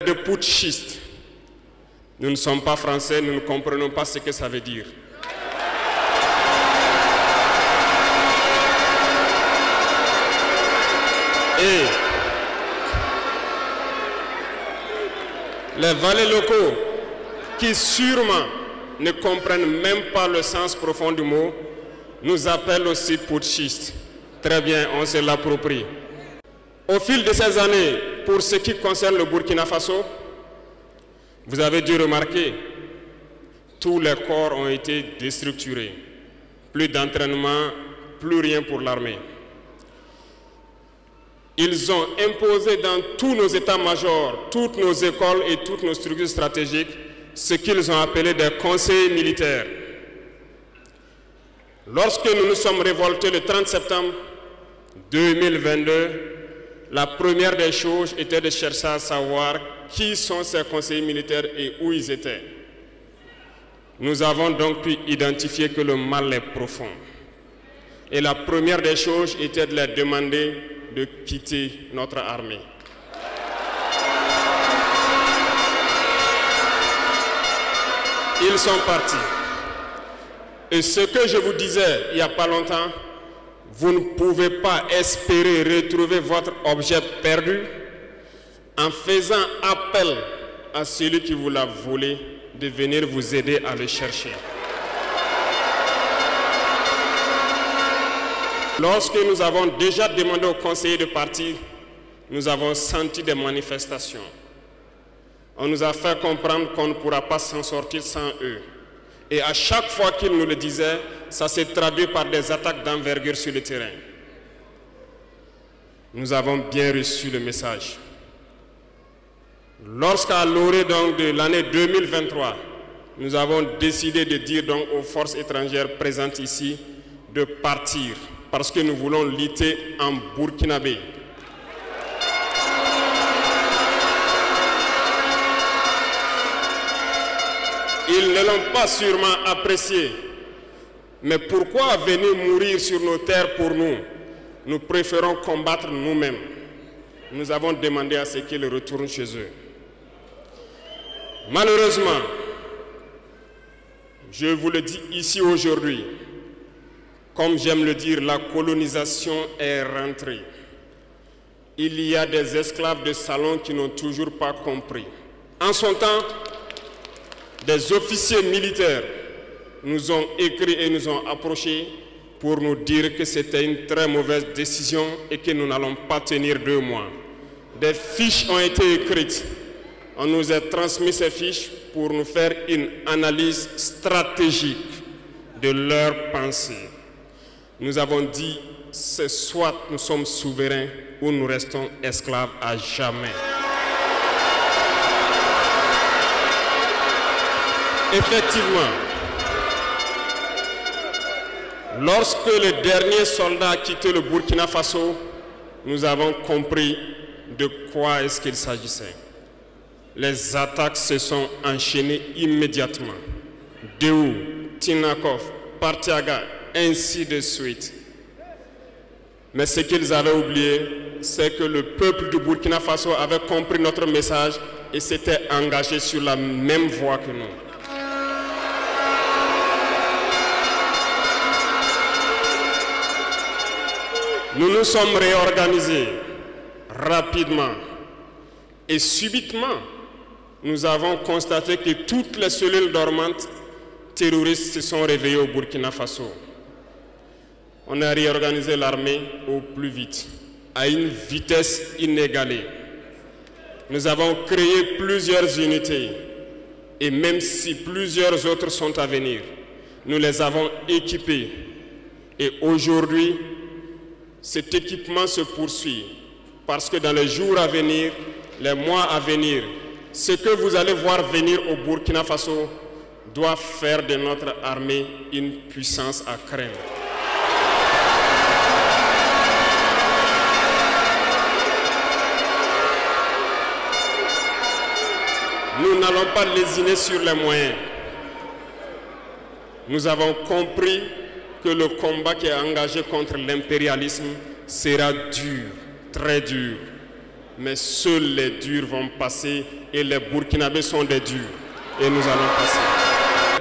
de putschistes. Nous ne sommes pas français, nous ne comprenons pas ce que ça veut dire. Et les valets locaux, qui sûrement ne comprennent même pas le sens profond du mot, nous appellent aussi putschistes. Très bien, on se l'approprie. Au fil de ces années, pour ce qui concerne le Burkina Faso, vous avez dû remarquer, tous les corps ont été déstructurés. Plus d'entraînement, plus rien pour l'armée. Ils ont imposé dans tous nos états-majors, toutes nos écoles et toutes nos structures stratégiques, ce qu'ils ont appelé des conseils militaires. Lorsque nous nous sommes révoltés le 30 septembre 2022, la première des choses était de chercher à savoir qui sont ces conseillers militaires et où ils étaient. Nous avons donc pu identifier que le mal est profond. Et la première des choses était de leur demander de quitter notre armée. Ils sont partis. Et ce que je vous disais il n'y a pas longtemps, vous ne pouvez pas espérer retrouver votre objet perdu en faisant appel à celui qui vous l'a volé de venir vous aider à le chercher. Lorsque nous avons déjà demandé aux conseillers de partir, nous avons senti des manifestations. On nous a fait comprendre qu'on ne pourra pas s'en sortir sans eux. Et à chaque fois qu'ils nous le disaient, ça s'est traduit par des attaques d'envergure sur le terrain. Nous avons bien reçu le message. Lorsqu'à l'orée de l'année 2023, nous avons décidé de dire donc aux forces étrangères présentes ici de partir parce que nous voulons lutter en burkinabé. Ils ne l'ont pas sûrement apprécié. Mais pourquoi venir mourir sur nos terres pour nous? Nous préférons combattre nous-mêmes. Nous avons demandé à ce qu'ils retournent chez eux. Malheureusement, je vous le dis ici aujourd'hui, comme j'aime le dire, la colonisation est rentrée. Il y a des esclaves de salon qui n'ont toujours pas compris. En son temps, des officiers militaires nous ont écrit et nous ont approchés pour nous dire que c'était une très mauvaise décision et que nous n'allons pas tenir 2 mois. Des fiches ont été écrites. On nous a transmis ces fiches pour nous faire une analyse stratégique de leurs pensées. Nous avons dit, c'est soit nous sommes souverains ou nous restons esclaves à jamais. Effectivement, lorsque le dernier soldat a quitté le Burkina Faso, nous avons compris de quoi est-ce qu'il s'agissait. Les attaques se sont enchaînées immédiatement. Déou, Tinakov, Partiaga, ainsi de suite. Mais ce qu'ils avaient oublié, c'est que le peuple du Burkina Faso avait compris notre message et s'était engagé sur la même voie que nous. Nous nous sommes réorganisés rapidement et subitement, nous avons constaté que toutes les cellules dormantes terroristes se sont réveillées au Burkina Faso. On a réorganisé l'armée au plus vite, à une vitesse inégalée. Nous avons créé plusieurs unités et même si plusieurs autres sont à venir, nous les avons équipées. Et aujourd'hui, cet équipement se poursuit parce que dans les jours à venir, les mois à venir, ce que vous allez voir venir au Burkina Faso doit faire de notre armée une puissance à craindre. Nous n'allons pas lésiner sur les moyens. Nous avons compris que le combat qui est engagé contre l'impérialisme sera dur, très dur. mais seuls les durs vont passer et les Burkinabés sont des durs. Et nous allons passer.